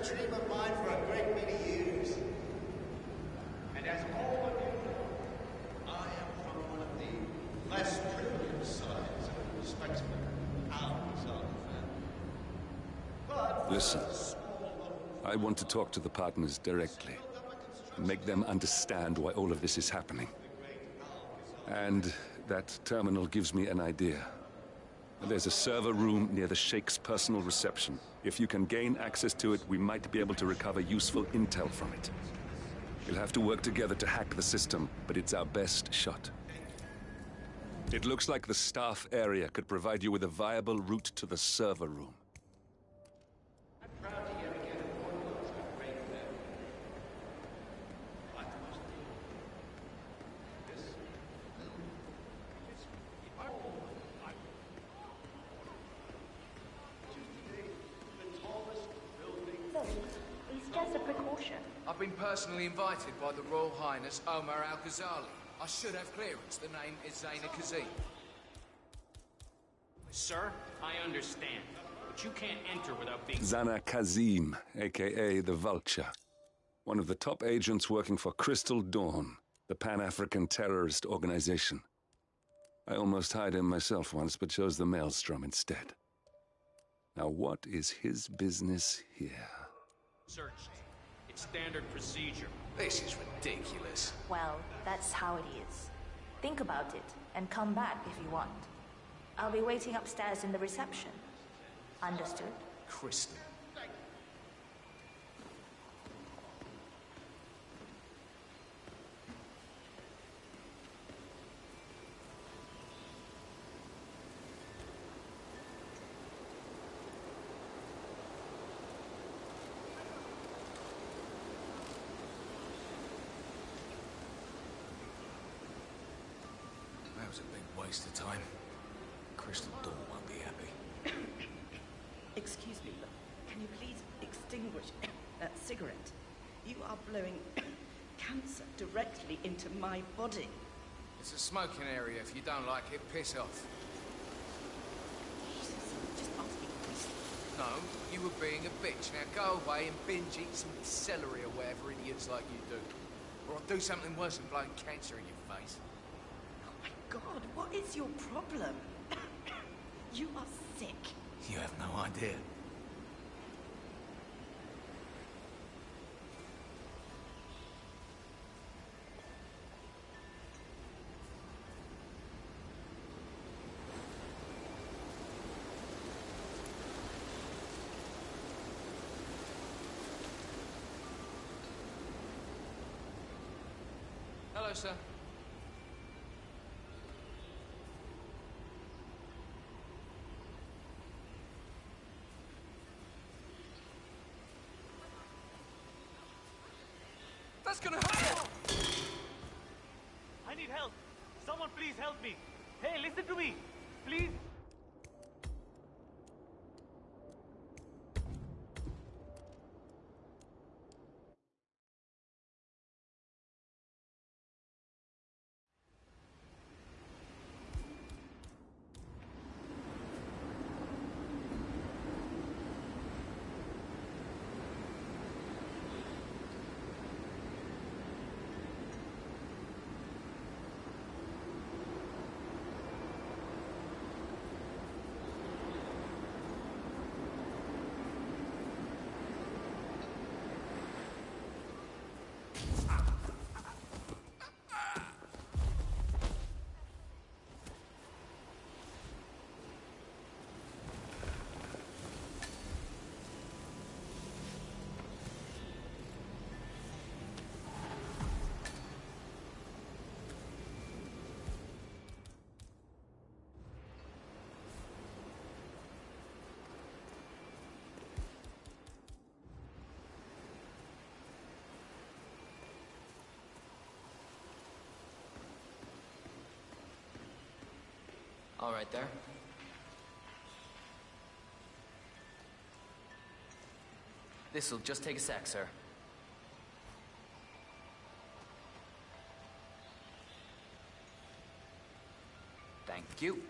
a dream of mine for a great many years. And as all of you know, I am from one of the less privileged sides of the respectable house of the family. But Listen, I want to talk to the partners directly and make them understand why all of this is happening. And that terminal gives me an idea. There's a server room near the Sheikh's personal reception. If you can gain access to it, we might be able to recover useful intel from it. We'll have to work together to hack the system, but it's our best shot. It looks like the staff area could provide you with a viable route to the server room. I'm proud to yet again immortalize our great family. I must do this. The tallest building. Look, it's just a precaution. I've been personally invited by the Royal Highness Omar Al-Ghazali. I should have clearance. The name is Zaina Kazim. Sir, I understand, but you can't enter without being... Zana Kazim, aka the Vulture. One of the top agents working for Crystal Dawn, the Pan-African terrorist organization. I almost hired him myself once, but chose the Maelstrom instead. Now what is his business here? Searched. It's standard procedure. This is ridiculous. Well, that's how it is. Think about it, and come back if you want. I'll be waiting upstairs in the reception. Understood? Crystal. That was a big waste of time. Crystal Dawn won't be happy. Excuse me, but can you please extinguish that cigarette? You are blowing cancer directly into my body. It's a smoking area. If you don't like it, piss off. Jesus, just ask me. No, you were being a bitch. Now go away and binge eat some celery or whatever idiots like you do. Or I'll do something worse than blowing cancer in your face. Oh my God, what is your problem? You are sick. You have no idea. Hello, sir. That's gonna hurt! I need help. Someone please help me. Hey, listen to me. Please. All right there. This'll just take a sec, sir. Thank you.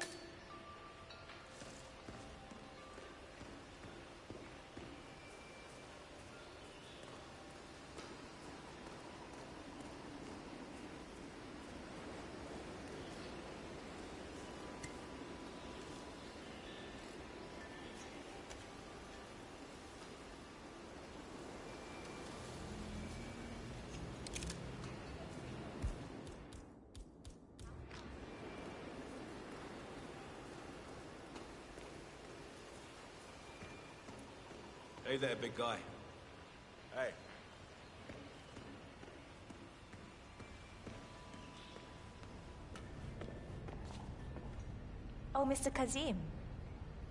Hey there, big guy. Hey. Oh, Mr. Kazim.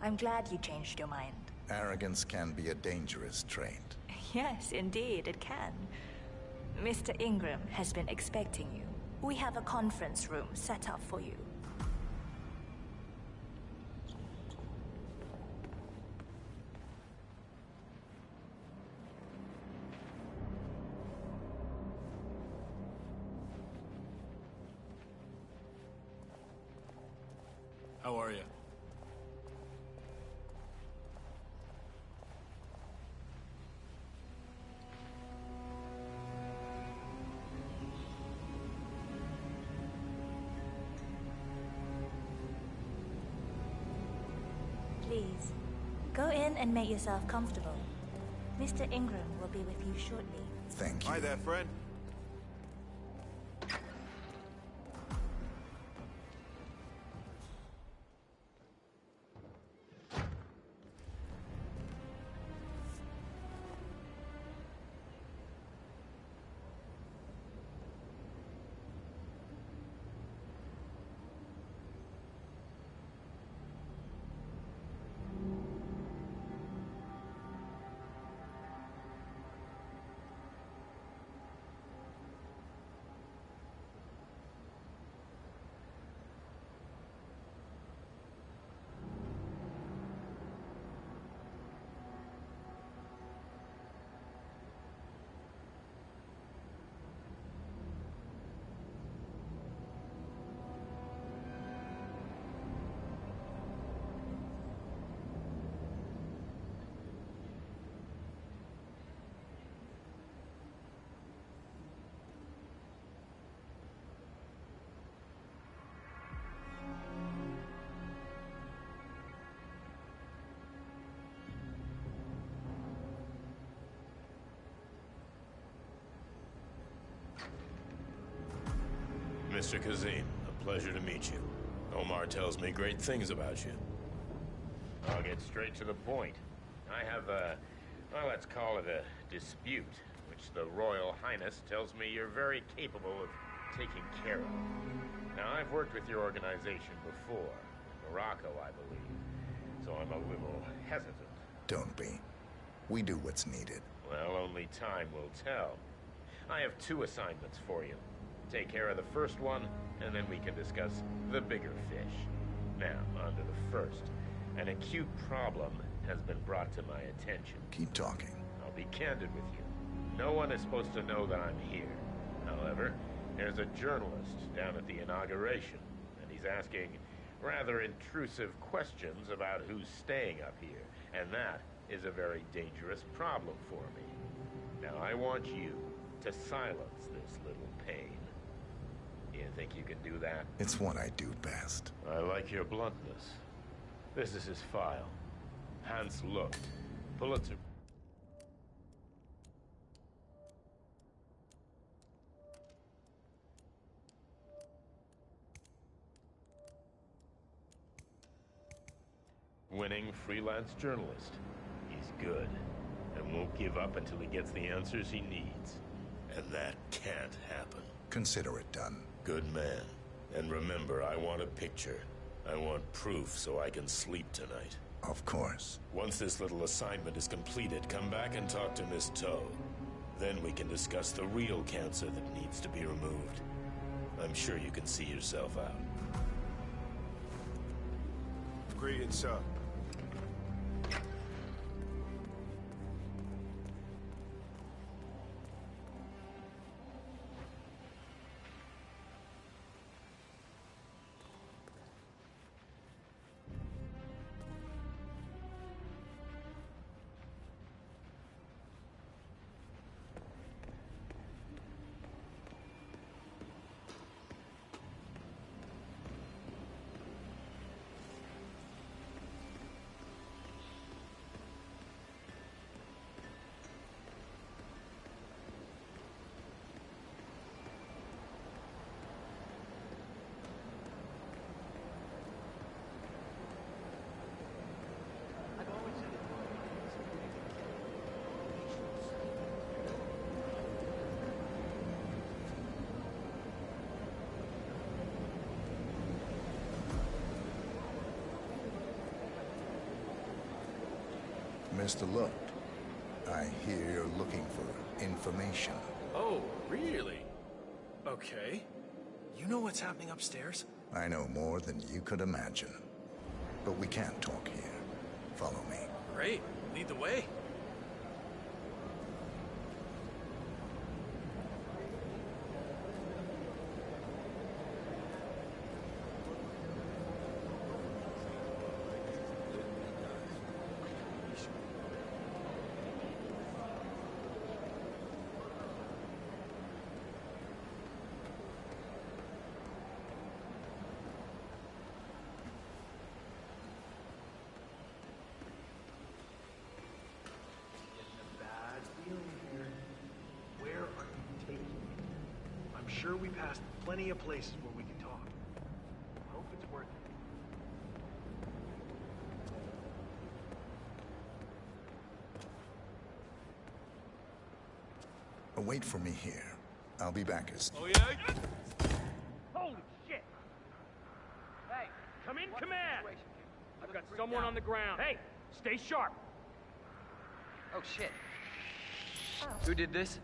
I'm glad you changed your mind. Arrogance can be a dangerous trait. Yes, indeed, it can. Mr. Ingram has been expecting you. We have a conference room set up for you. How are you? Please, go in and make yourself comfortable. Mr. Ingram will be with you shortly. Thank you. Hi there, friend. Mr. Kazim, a pleasure to meet you. Omar tells me great things about you. I'll get straight to the point. I have a, well, let's call it a dispute, which the Royal Highness tells me you're very capable of taking care of. Now, I've worked with your organization before, in Morocco, I believe, so I'm a little hesitant. Don't be. We do what's needed. Well, only time will tell. I have 2 assignments for you. Take care of the first one, and then we can discuss the bigger fish. Now, on to the first. An acute problem has been brought to my attention. Keep talking. I'll be candid with you. No one is supposed to know that I'm here. However, there's a journalist down at the inauguration, and he's asking rather intrusive questions about who's staying up here, and that is a very dangerous problem for me. Now, I want you to silence this little pain. You think you can do that? It's what I do best. I like your bluntness. This is his file. Hans Look. Pulitzer... winning freelance journalist. He's good, and won't give up until he gets the answers he needs. And that can't happen. Consider it done. Good man. And remember, I want a picture. I want proof so I can sleep tonight. Of course. Once this little assignment is completed, come back and talk to Miss Toe. Then we can discuss the real cancer that needs to be removed. I'm sure you can see yourself out. Greetings, sir. Mr. Looked, I hear you're looking for information. Oh, really? Okay. You know what's happening upstairs? I know more than you could imagine. But we can't talk here. Follow me. Great. Lead the way. Sure, we passed plenty of places where we can talk. Hope it's worth it. Wait for me here. I'll be back as... Oh, yeah? Holy shit! Hey, come in command! I've got someone on the ground. Hey, stay sharp! Oh, shit. Who did this?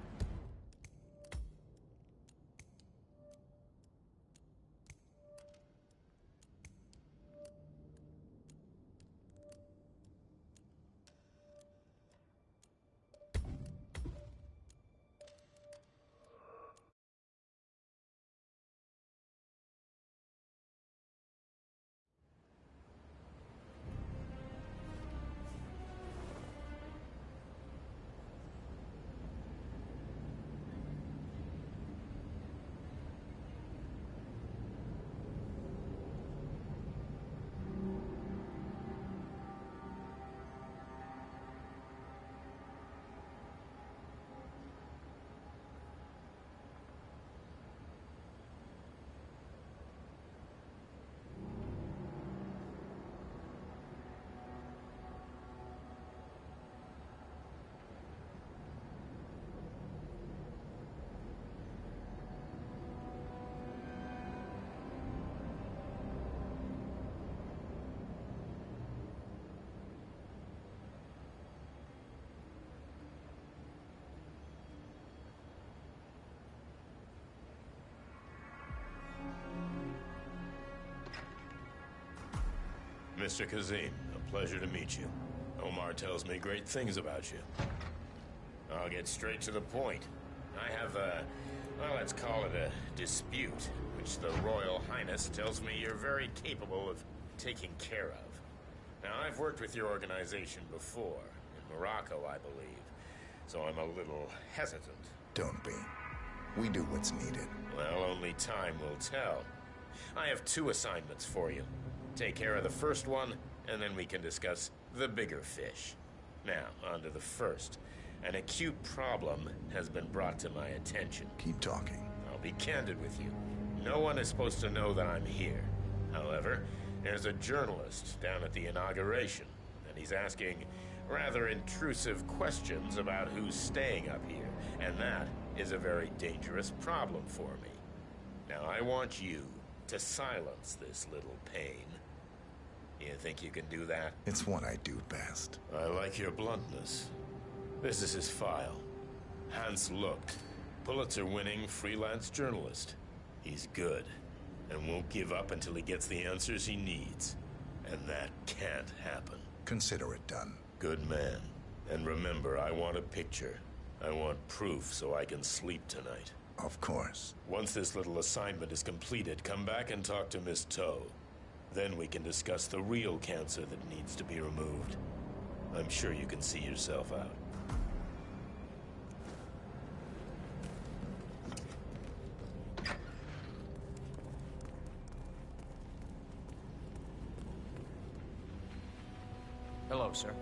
Mr. Kazim, a pleasure to meet you. Omar tells me great things about you. I'll get straight to the point. I have well, let's call it a dispute, which the Royal Highness tells me you're very capable of taking care of. Now, I've worked with your organization before, in Morocco, I believe, so I'm a little hesitant. Don't be. We do what's needed. Well, only time will tell. I have 2 assignments for you. Take care of the first one, and then we can discuss the bigger fish. Now, on to the first. An acute problem has been brought to my attention. Keep talking. I'll be candid with you. No one is supposed to know that I'm here. However, there's a journalist down at the inauguration, and he's asking rather intrusive questions about who's staying up here, and that is a very dangerous problem for me. Now, I want you to silence this little pain. You think you can do that? It's what I do best. I like your bluntness. This is his file. Hans Looked, Pulitzer-winning freelance journalist. He's good, and won't give up until he gets the answers he needs. And that can't happen. Consider it done. Good man. And remember, I want a picture. I want proof so I can sleep tonight. Of course. Once this little assignment is completed, come back and talk to Miss Toe. Then we can discuss the real cancer that needs to be removed. I'm sure you can see yourself out. Hello, sir.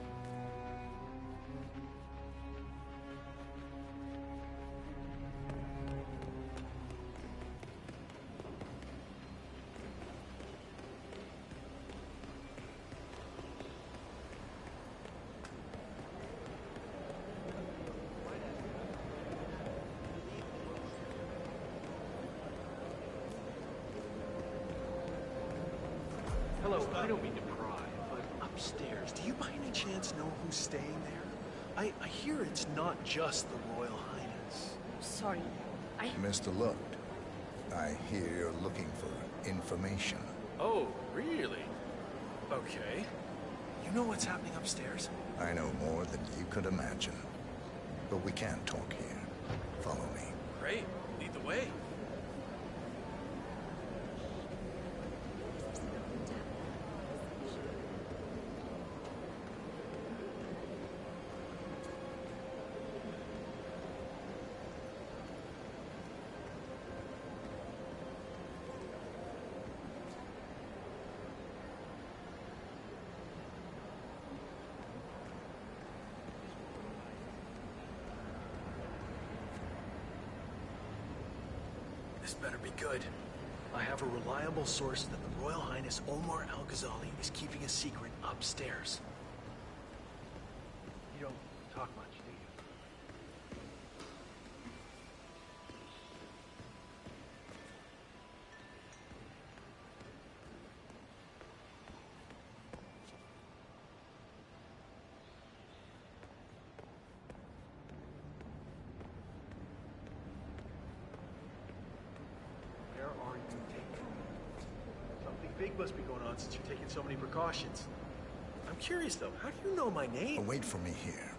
Hello, I don't mean to pry, but upstairs, do you by any chance know who's staying there? I hear it's not just the Royal Highness. Sorry, Mr. Lund, I hear you're looking for information. Oh, really? Okay. You know what's happening upstairs? I know more than you could imagine. But we can't talk here. Follow me. Great. Lead the way. This better be good. I have a reliable source that the Royal Highness Omar Al-Ghazali is keeping a secret upstairs. You don't talk much, do you? Where are you taking me? Something big must be going on since you're taking so many precautions. I'm curious though, how do you know my name? Wait for me here.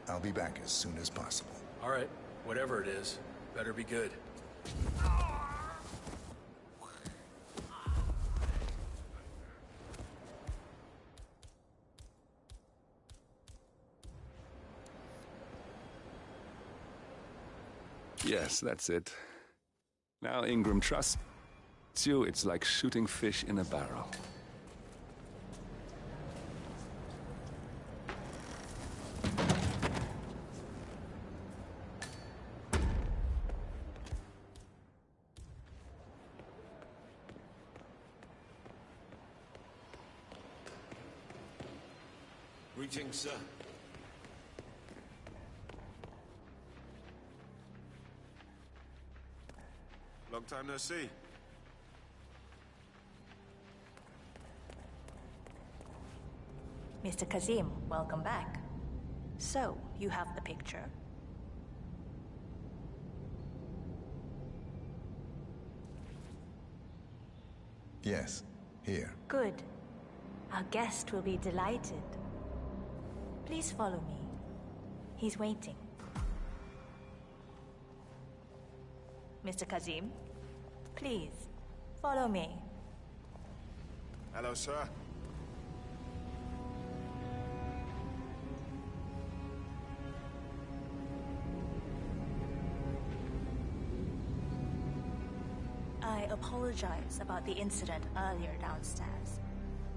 I'll be back as soon as possible. All right, whatever it is, better be good. Yes, that's it. Now Ingram trusts you. It's like shooting fish in a barrel. Greetings, sir. Long time no see. Mr. Kazim, welcome back. So, you have the picture? Yes, here. Good. Our guest will be delighted. Please follow me. He's waiting. Mr. Kazim, please, follow me. Hello, sir. I apologize about the incident earlier downstairs,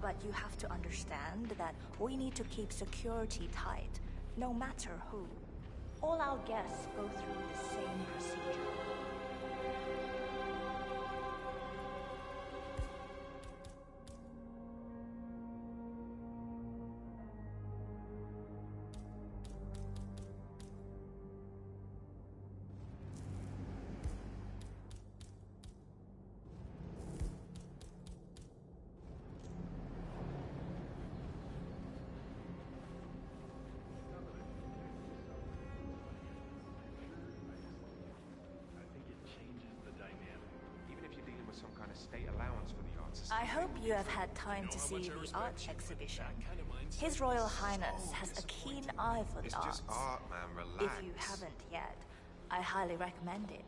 but you have to understand that we need to keep security tight, no matter who. All our guests go through the same procedure. I hope you have had time to see the art exhibition. His Royal Highness has a keen eye for the arts. It's just art, man. Relax. If you haven't yet, I highly recommend it.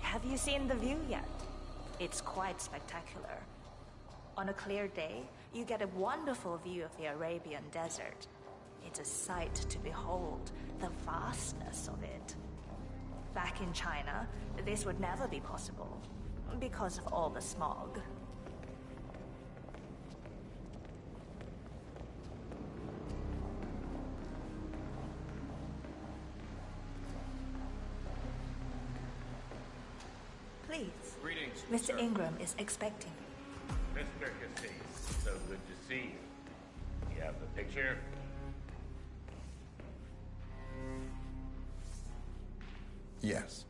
Have you seen the view yet? It's quite spectacular. On a clear day, you get a wonderful view of the Arabian desert. It's a sight to behold, the vastness of it. Back in China, this would never be possible, because of all the smog. Please. Greetings. Mr. sir. Ingram is expecting you. Mr. Cassis. So good to see you. You have the picture? Yes.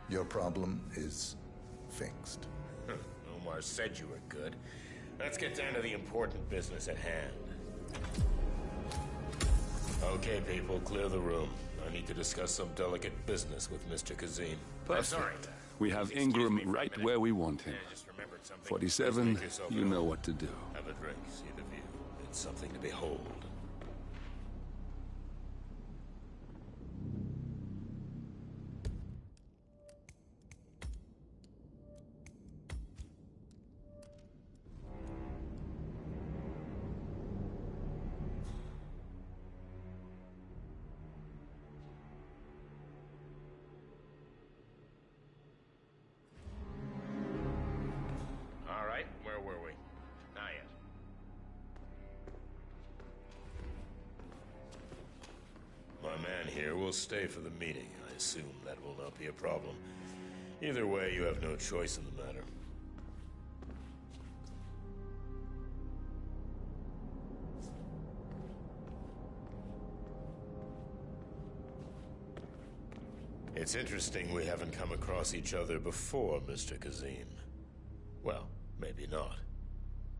Your problem is fixed. Omar said you were good. Let's get down to the important business at hand. Okay, people, clear the room. I need to discuss some delicate business with Mr. Kazim. Perfect. Sorry. We have Ingram right where we want him. I just remembered something. 47, Please make yourself you at know home. what to do. Have a drink, see the view. It's something to behold. All right, where were we? Not yet. My man here will stay for the meeting. I assume that will not be a problem. Either way, you have no choice in the matter. It's interesting we haven't come across each other before, Mr. Kazim. Well, maybe not.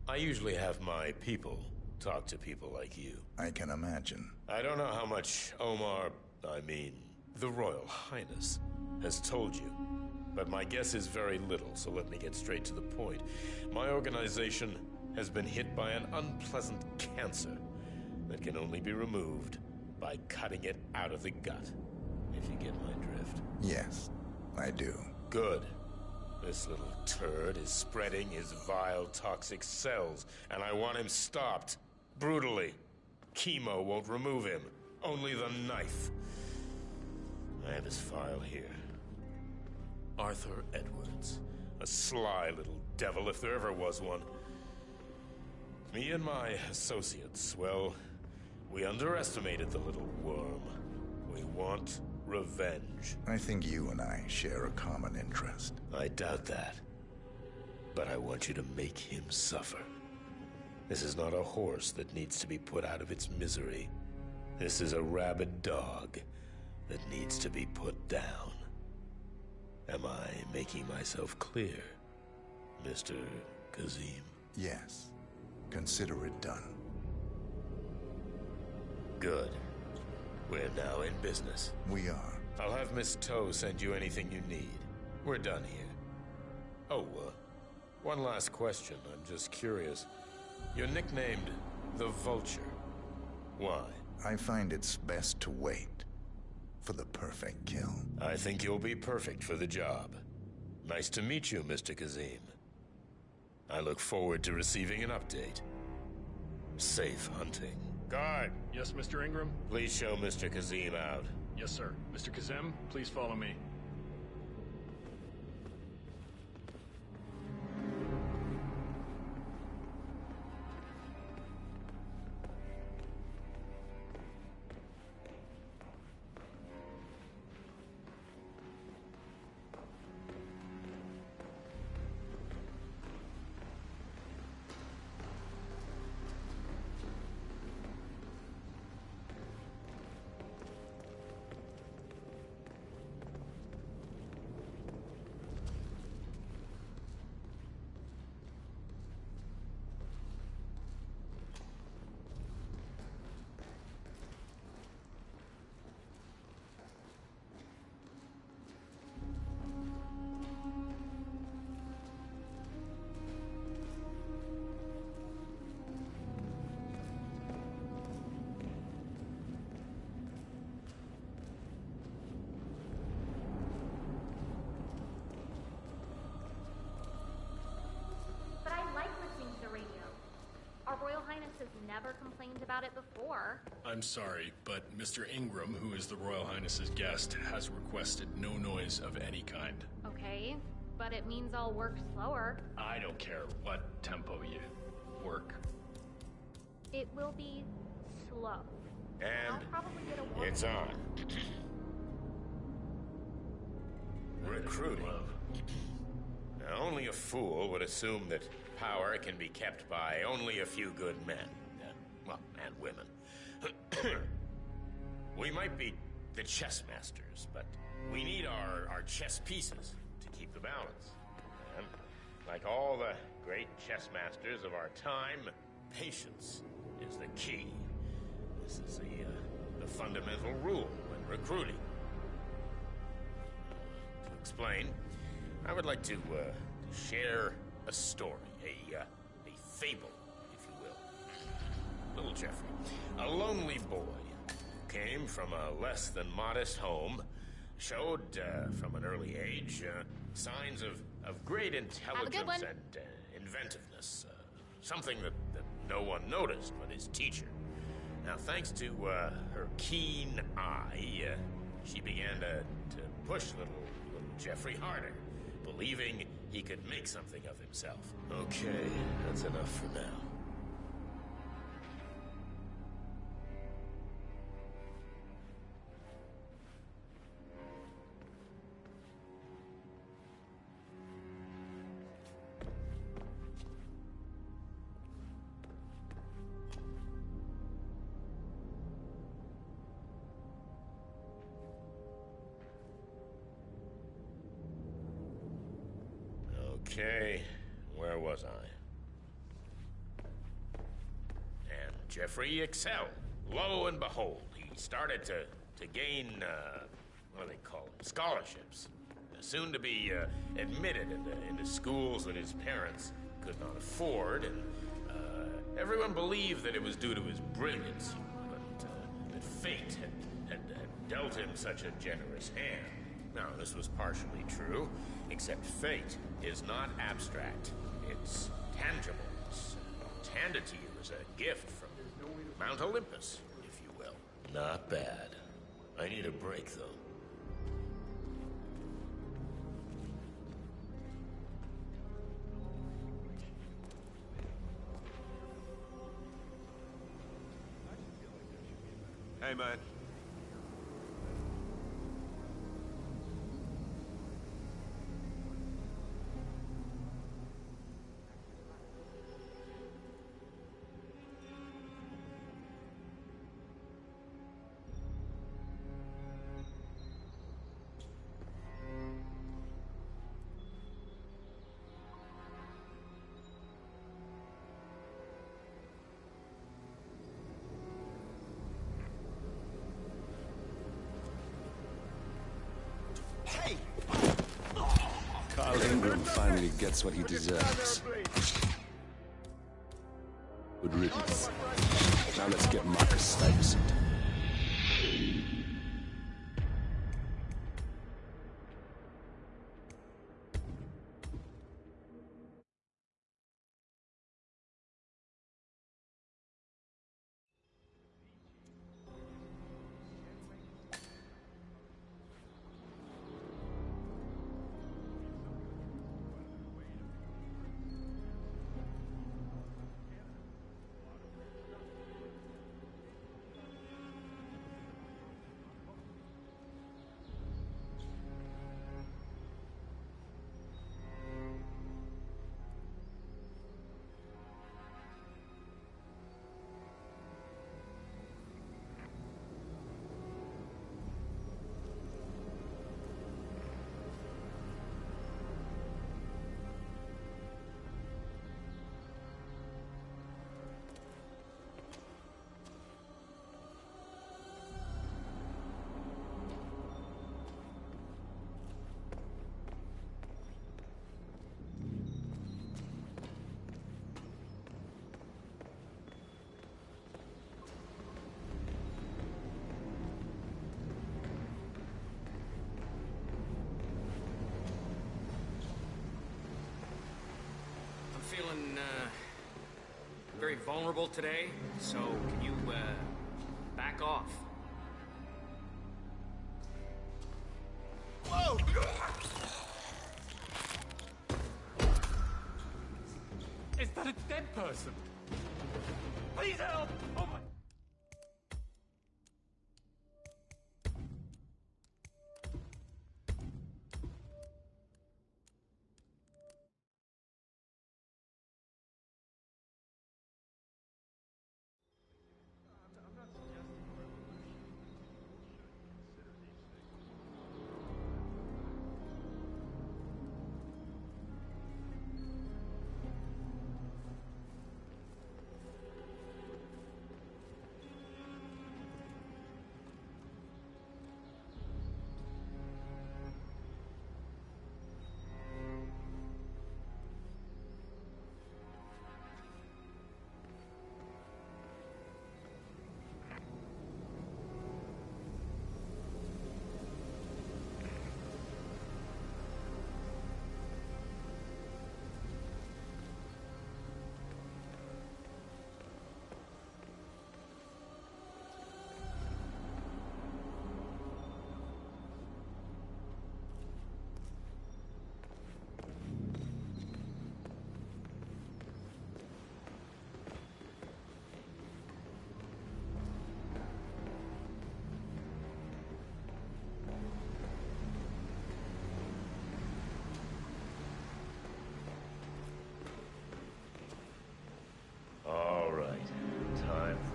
I usually have my people talk to people like you. I can imagine. I don't know how much Omar, the Royal Highness, has told you. But my guess is very little, so let me get straight to the point. My organization has been hit by an unpleasant cancer that can only be removed by cutting it out of the gut, if you get my drift. Yes, I do. Good. This little turd is spreading his vile, toxic cells, and I want him stopped. Brutally. Chemo won't remove him. Only the knife. I have his file here. Arthur Edwards. A sly little devil, if there ever was one. Me and my associates, well, we underestimated the little worm. We want revenge. I think you and I share a common interest. I doubt that. But I want you to make him suffer. This is not a horse that needs to be put out of its misery. This is a rabid dog that needs to be put down. Am I making myself clear, Mr. Kazim? Yes. Consider it done. Good. We're now in business. We are. I'll have Miss Toe send you anything you need. We're done here. Oh, one last question. I'm just curious. You're nicknamed the Vulture. Why? I find it's best to wait for the perfect kill. I think you'll be perfect for the job. Nice to meet you, Mr. Kazim. I look forward to receiving an update. Safe hunting. Guard! Yes, Mr. Ingram? Please show Mr. Kazim out. Yes, sir. Mr. Kazim, please follow me. Has never complained about it before. I'm sorry, but Mr. Ingram, who is the Royal Highness's guest, has requested no noise of any kind. Okay, but it means I'll work slower. I don't care what tempo you work. It will be slow. And I'll probably get a warning. it's on. Recruiting. Now, only a fool would assume that power can be kept by only a few good men. Well, and women. We might be the chess masters, but we need our chess pieces to keep the balance. And like all the great chess masters of our time, patience is the key. This is the fundamental rule when recruiting. To explain, I would like to share a story, a fable, if you will. Little Jeffrey, a lonely boy who came from a less than modest home, showed from an early age signs of great intelligence and inventiveness. Something that no one noticed but his teacher. Now, thanks to her keen eye, she began to push little Jeffrey harder, believing he could make something of himself. Okay, that's enough for now. Okay, where was I? And Jeffrey excelled. Lo and behold, he started to gain, what do they call them? Scholarships. Soon to be admitted into schools that his parents could not afford, and everyone believed that it was due to his brilliance, but that fate had dealt him such a generous hand. Now, this was partially true, except fate is not abstract. It's tangible. It's handed to you as a gift from Mount Olympus, if you will. Not bad. I need a break, though. Hey, man. Carl Ingram finally gets what he deserves. Good riddance. Now let's get Marcus Stuyvesant. Feeling, very vulnerable today, so can you, back off? Whoa! Is that a dead person? Please help! Oh my...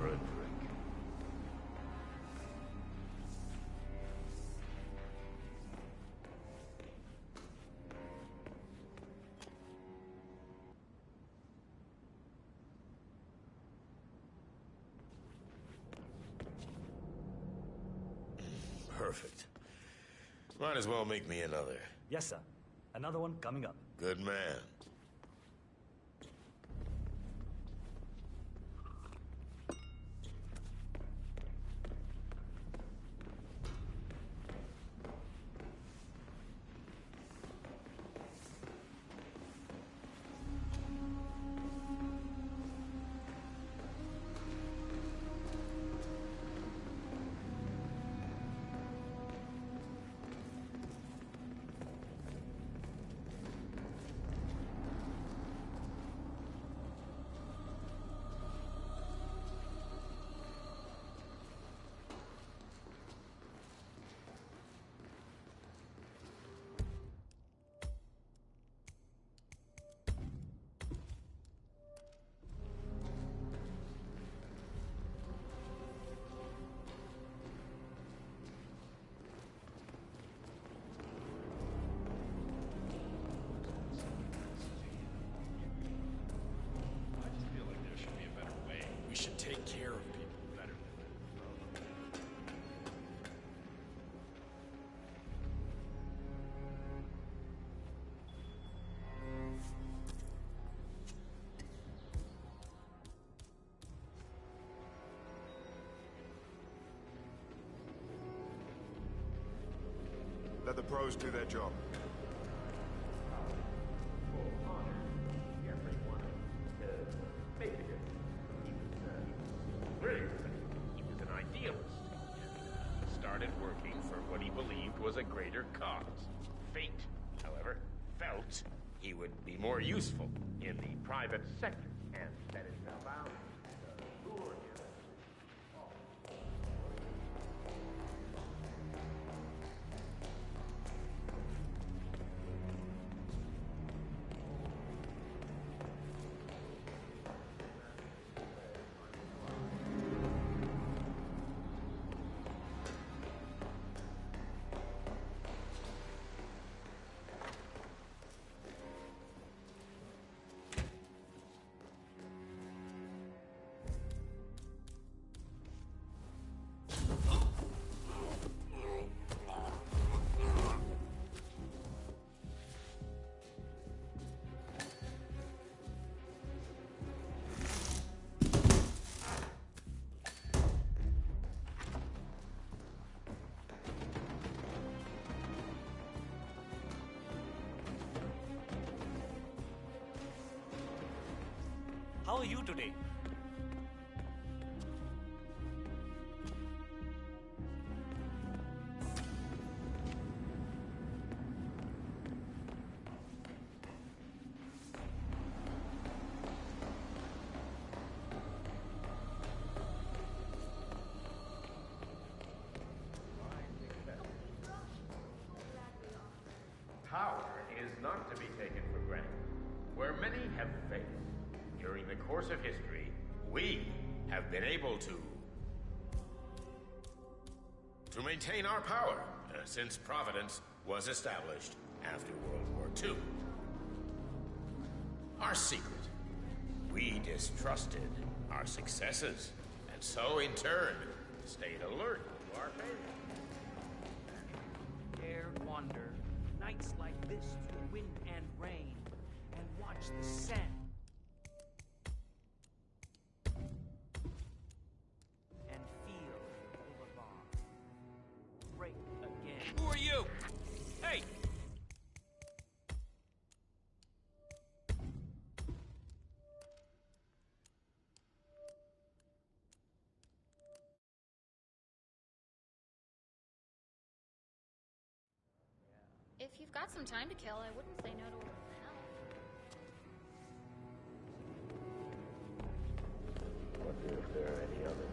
a drink. Perfect. Might as well make me another. Yes, sir. Another one coming up. Good man. We should take care of people better Let the pros do their job. He was an idealist. He started working for what he believed was a greater cause. Fate, however, felt he would be more useful in the private sector and set himself out to lure him. How are you today? Power is not to be taken for granted. Where many have failed, during the course of history, we have been able to maintain our power since Providence was established after World War II. Our secret: we distrusted our successes, and so in turn stayed alert to our failures. Dare wander nights like this through wind and rain, and watch the sand and feel the boulevard break again. Who are you? Hey! If you've got some time to kill, I wouldn't say no to a little help. Wonder if there are any other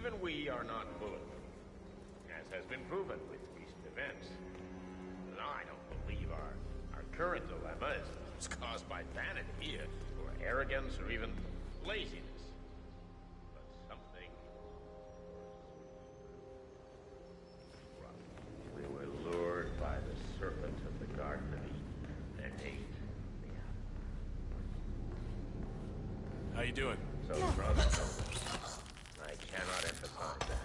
even we are not bulletproof, as has been proven with recent events. I don't believe our current dilemma is caused by vanity, or arrogance, or even laziness. But something... We were lured by the serpent of the Garden of Eden and ate the apple. How you doing? So trust. I cannot emphasize that.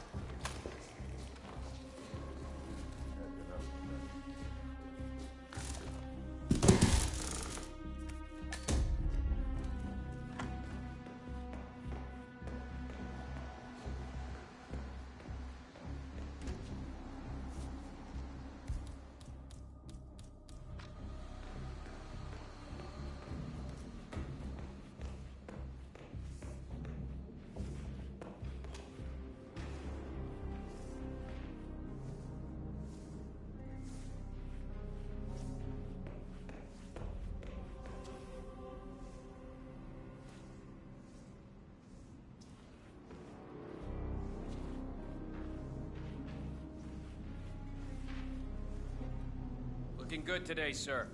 Looking good today, sir.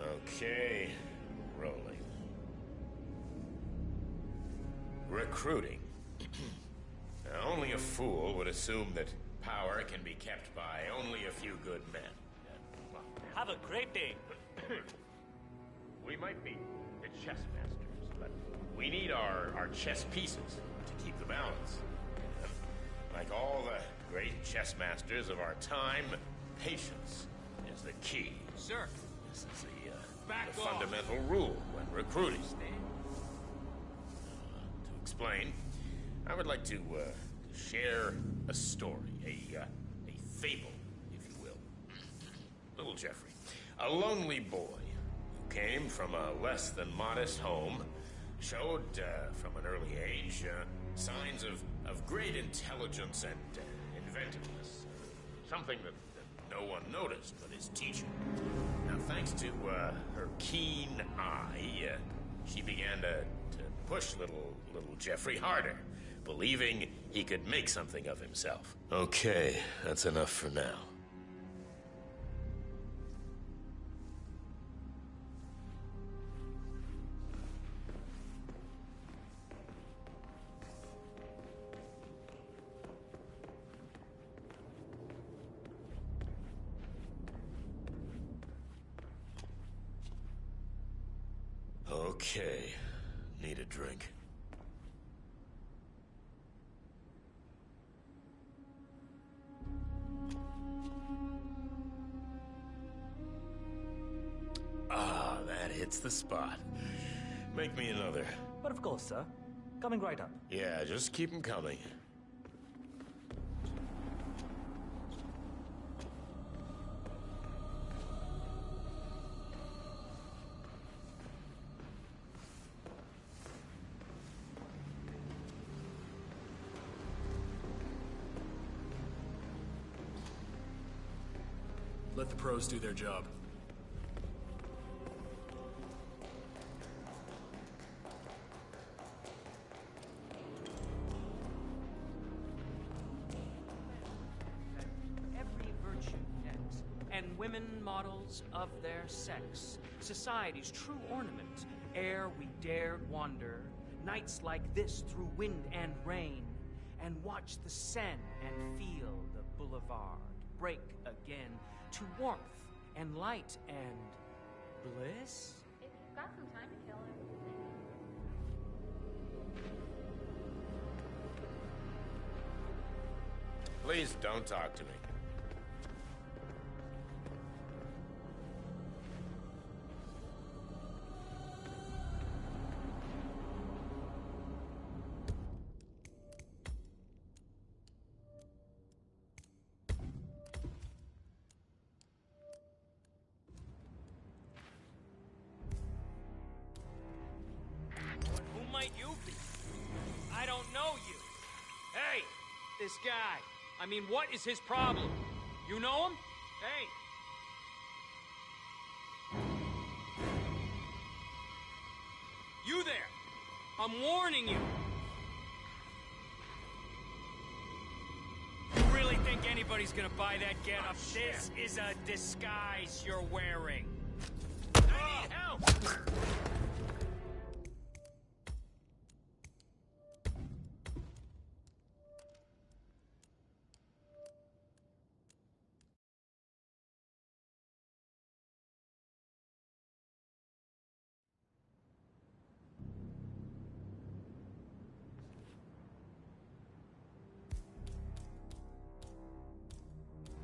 Okay, rolling. Recruiting. Now, only a fool would assume that power can be kept by only a few good men. Have a great day. We might be the chess masters, but we need our chess pieces to keep the balance. Like all the great chess masters of our time, patience is the key. Sir. This is Back the off. fundamental rule when recruiting. To explain, I would like to share a story, a fable, if you will. Little Jeffrey, a lonely boy who came from a less than modest home, showed from an early age signs of great intelligence and inventiveness. Something that no one noticed but his teacher. Now, thanks to her keen eye, she began to push little Jeffrey harder, believing he could make something of himself. Okay, that's enough for now. Okay, need a drink. Ah, that hits the spot. Make me another. But of course, sir. Coming right up. Yeah, just keep them coming. Let the pros do their job. Every virtue next, and women models of their sex, society's true ornament, ere we dared wander, nights like this through wind and rain, and watch the Seine and feel the boulevard break again to warmth and light and bliss? If you've got some time to kill, I would say. Please don't talk to me. Who might you be? I don't know you. Hey, this guy. I mean, what is his problem? You know him? Hey. You there. I'm warning you. anybody's gonna buy that getup. This is a disguise you're wearing. I need help!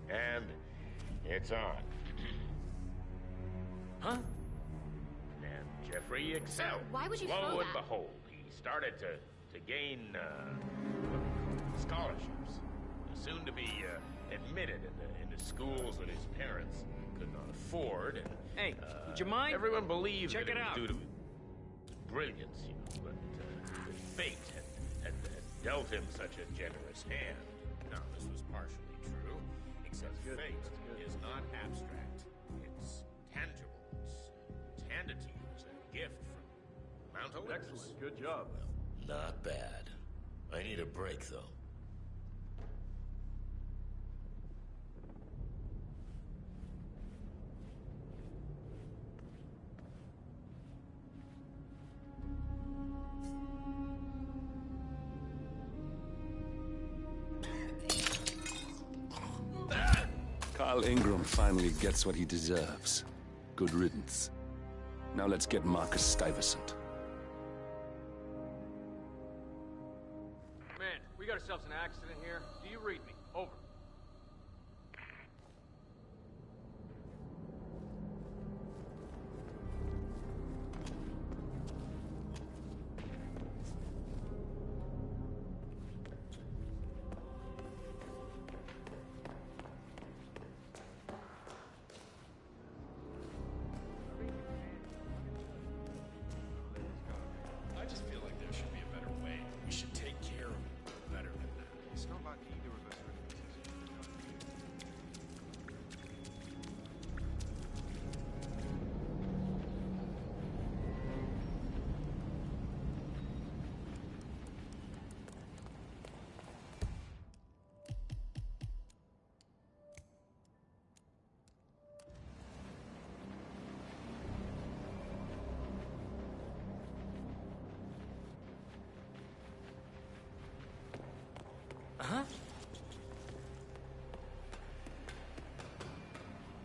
And it's on. Huh? And Jeffrey excelled. Why would you Lo throw and that? behold, he started to gain scholarships. Soon to be admitted in the schools that his parents could not afford. And, Hey, would you mind? Everyone believed Check that it was out. due to brilliance, you know, but fate had dealt him such a generous hand. Now, this was partially true, except fate is not abstract. It's tangible. It's handed to you as a gift from Mount Olympus. Excellent. Good job. Not bad. I need a break, though. Carl Ingram finally gets what he deserves. Good riddance. Now let's get Marcus Stuyvesant. Man, we got ourselves an accident here. Do you read me? Over. I just feel like there should be a better way. We should take care of it better than that. It's not like either of us are in a position to know. Uh-huh.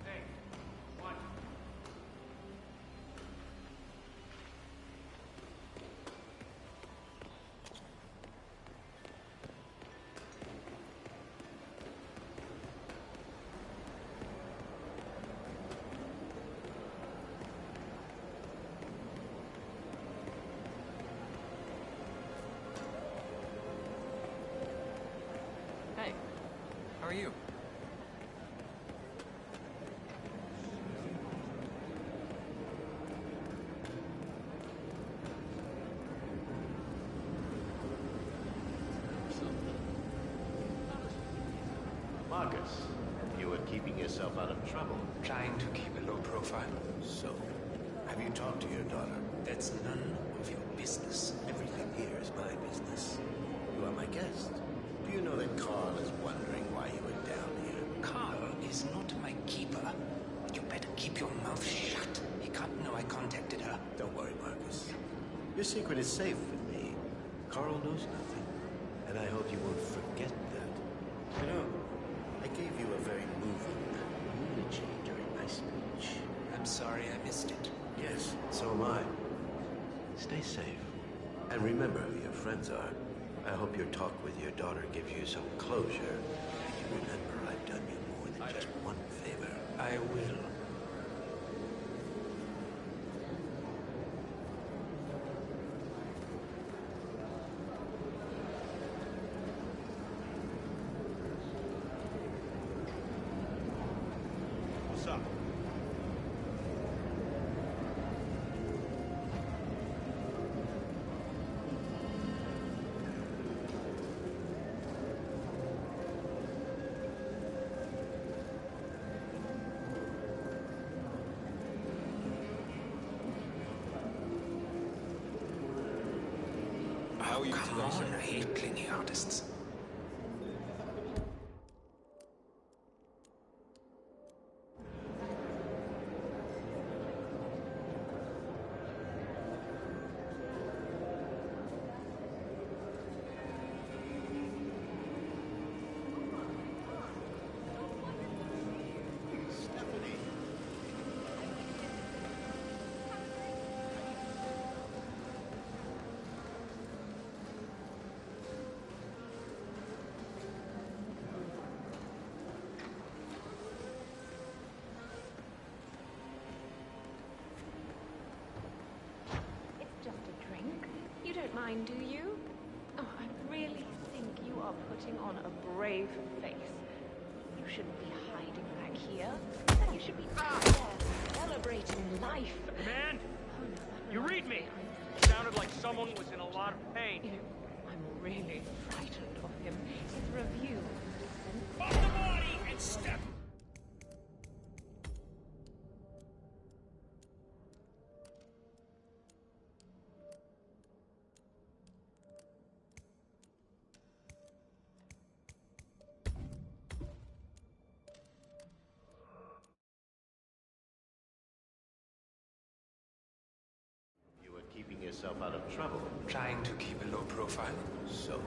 Hey, watch. Hey, how are you? Marcus, you were keeping yourself out of trouble. Trying to keep a low profile. So, have you talked to your daughter? That's none of your business. Everything here is my business. You are my guest. Do you know that Carl is wondering why you were down here? Carl is not my keeper. You better keep your mouth shut. He can't know I contacted her. Don't worry, Marcus. Your secret is safe with me. Carl knows nothing. And I hope you won't forget that. You know, I gave you a very moving eulogy during my speech. I'm sorry I missed it. Yes, so am I. Stay safe. And remember who your friends are. I hope your talk with your daughter gives you some closure. And you remember I've done you more than just one favor. I will. What's up? How are you Come today, on, sir? I hate clingy artists. mind, do you? Oh, I really think you are putting on a brave face. You shouldn't be hiding back here. You should be out there celebrating life. Man, you read me. It sounded like someone was in a lot of pain. You know, I'm really frightened of him. His review. Off the body and step. You were keeping yourself out of trouble. Trying to keep a low profile. So,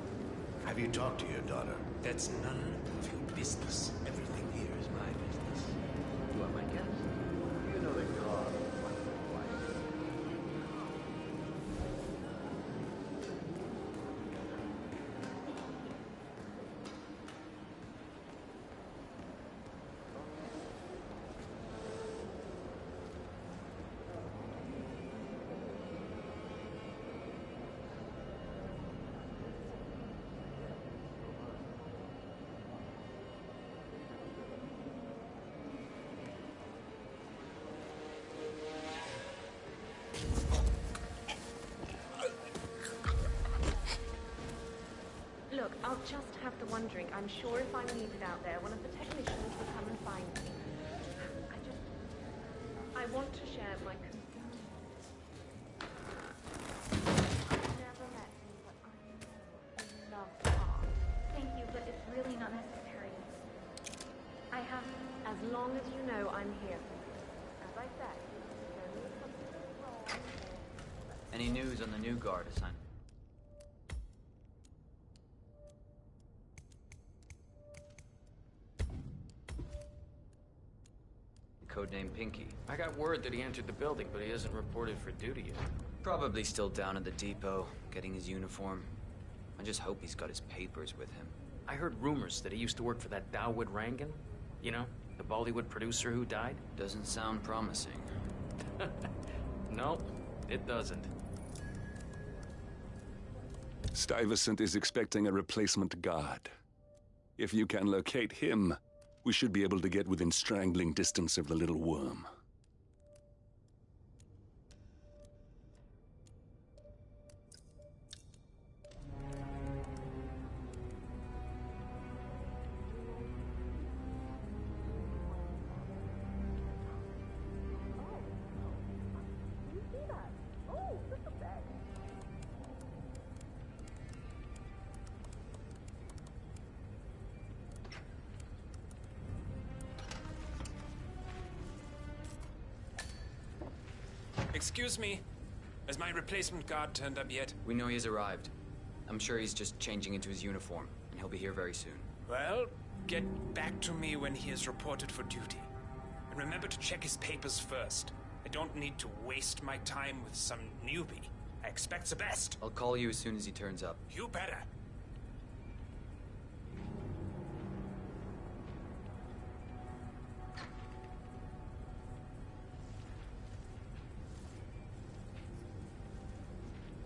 have you talked to your daughter? That's none of your business. Everything here is my business. You are my guest. You know that you're a wonderful wife. Look, I'll just have the wondering. I'm sure if I'm needed out there, one of the technicians will come and find me. I want to share my concerns. I've never met him, but I know he loves art. Thank you, but it's really not necessary. I have... As long as you know I'm here for you. As I said, there is something wrong. Any news on the new guard assignment? Codename Pinky. I got word that he entered the building, but he hasn't reported for duty yet. Probably still down at the depot, getting his uniform. I just hope he's got his papers with him. I heard rumors that he used to work for that Dawood Rangan. You know, the Bollywood producer who died. Doesn't sound promising. No, it doesn't. Stuyvesant is expecting a replacement guard. If you can locate him, we should be able to get within strangling distance of the little worm. Excuse me. Has my replacement guard turned up yet? We know he's arrived. I'm sure he's just changing into his uniform, and he'll be here very soon. Well, get back to me when he is reported for duty. And remember to check his papers first. I don't need to waste my time with some newbie. I expect the best. I'll call you as soon as he turns up. You better.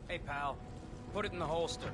Hey, pal. Put it in the holster.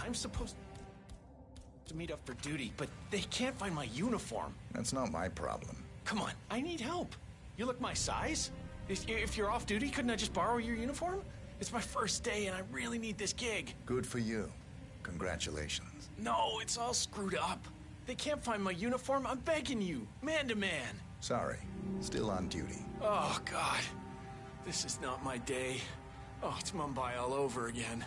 I'm supposed to meet up for duty, but they can't find my uniform. That's not my problem. Come on, I need help. You look my size. If you're off duty, couldn't I just borrow your uniform? It's my first day and I really need this gig. Good for you. Congratulations. No, it's all screwed up. They can't find my uniform. I'm begging you, man to man. Sorry. Still on duty. Oh, God. This is not my day. Oh, it's Mumbai all over again.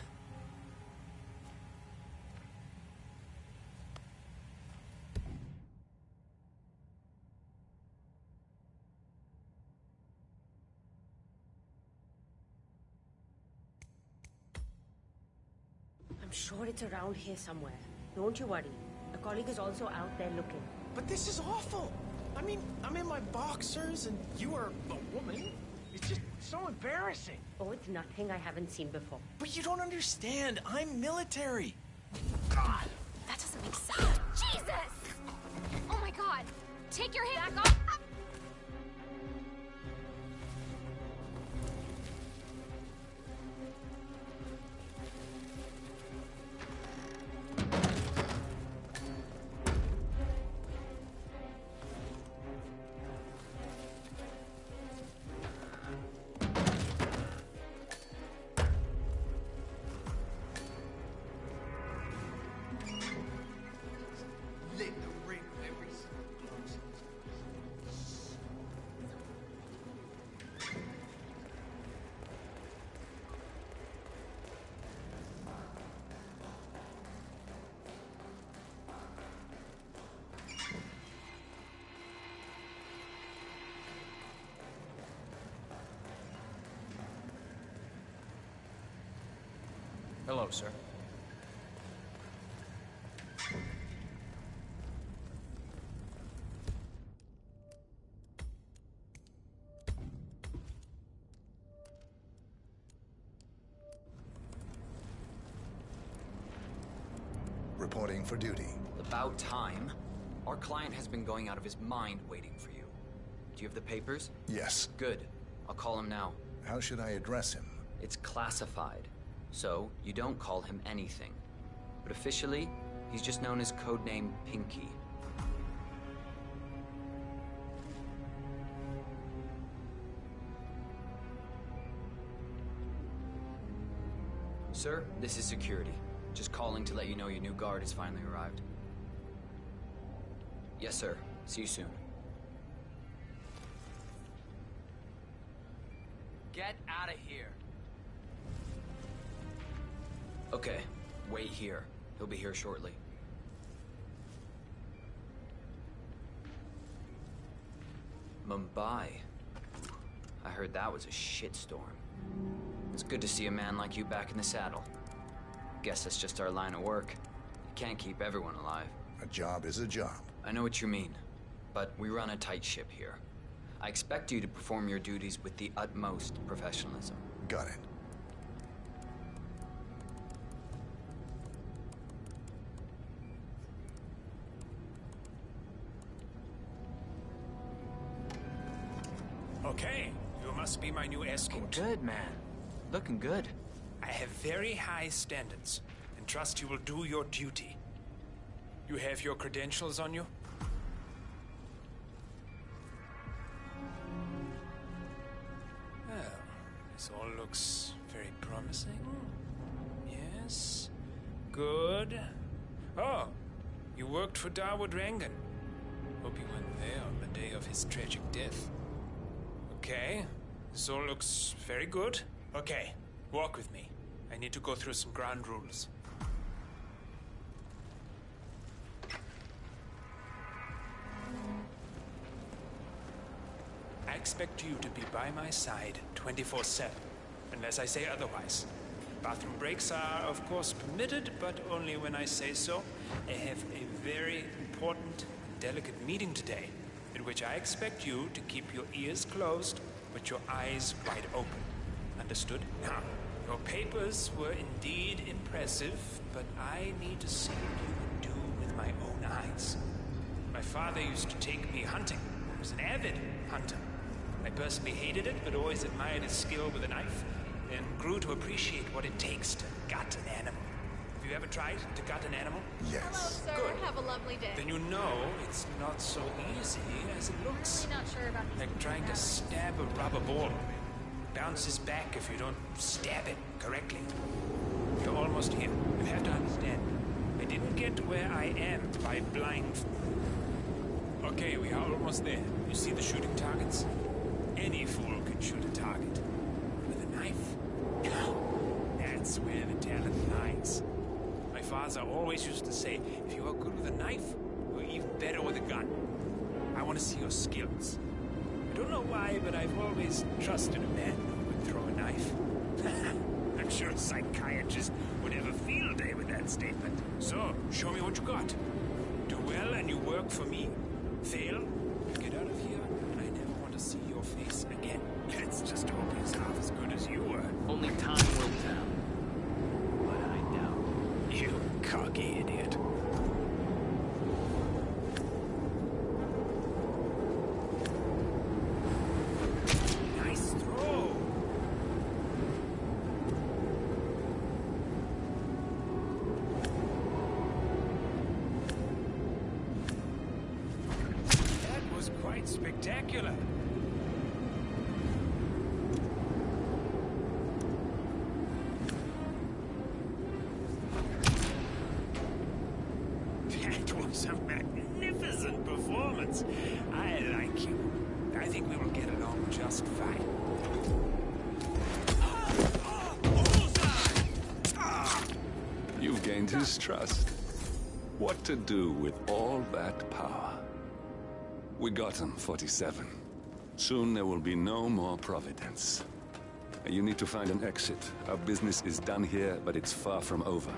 I'm sure it's around here somewhere. Don't you worry. A colleague is also out there looking. But this is awful. I mean, I'm in my boxers and you are a woman. It's just so embarrassing. Oh, it's nothing I haven't seen before. But you don't understand. I'm military. God. That doesn't make sense. Jesus! Oh my God. Take your hand back off. Hello, sir. Reporting for duty. About time. Our client has been going out of his mind waiting for you. Do you have the papers? Yes. Good. I'll call him now. How should I address him? It's classified, so you don't call him anything. But officially, he's just known as codename Pinky. Sir, this is security. Just calling to let you know your new guard has finally arrived. Yes, sir. See you soon. Get out of here. Okay, wait here. He'll be here shortly. Mumbai. I heard that was a shitstorm. It's good to see a man like you back in the saddle. Guess that's just our line of work. You can't keep everyone alive. A job is a job. I know what you mean, but we run a tight ship here. I expect you to perform your duties with the utmost professionalism. Got it. Okay, you must be my new escort. Good, man. Looking good. I have very high standards, and trust you will do your duty. You have your credentials on you? Well, this all looks very promising. Yes. Good. Oh, you worked for Dawood Rangan. Hope you weren't there on the day of his tragic death. Okay, this all looks very good. Okay, walk with me. I need to go through some ground rules. I expect you to be by my side 24/7, unless I say otherwise. Bathroom breaks are, of course, permitted, but only when I say so. I have a very important and delicate meeting today, in which I expect you to keep your ears closed, but your eyes wide open. Understood? Now, your papers were indeed impressive, but I need to see what you can do with my own eyes. My father used to take me hunting. He was an avid hunter. I personally hated it, but always admired his skill with a knife, and grew to appreciate what it takes to gut an animal. Have you you ever tried to gut an animal? Yes. Hello, sir. Have a lovely day. Then you know it's not so easy as it looks. I'm really not sure about these Like trying to stab a rubber ball. Bounces back if you don't stab it correctly. You're almost here. You have to understand. I didn't get where I am by blind. Okay, we are almost there. You see the shooting targets? Any fool can shoot a target. With a knife? That's where the talent lies. My father always used to say, if you are good with a knife, you're even better with a gun. I want to see your skills. I don't know why, but I've always trusted a man who could throw a knife. I'm sure a psychiatrist would have a field day with that statement. So, show me what you got. Do well and you work for me. Fail, you get out of here, and I never want to see your face again. Let's just hope he's half as good as you were. Only time will tell. But I doubt. You cocky idiot. Nice throw. That was quite spectacular. That was a magnificent performance. I like you. I think we will get along just fine. You've gained his trust. What to do with all that power? We got him, 47. Soon there will be no more Providence. You need to find an exit. Our business is done here, but it's far from over.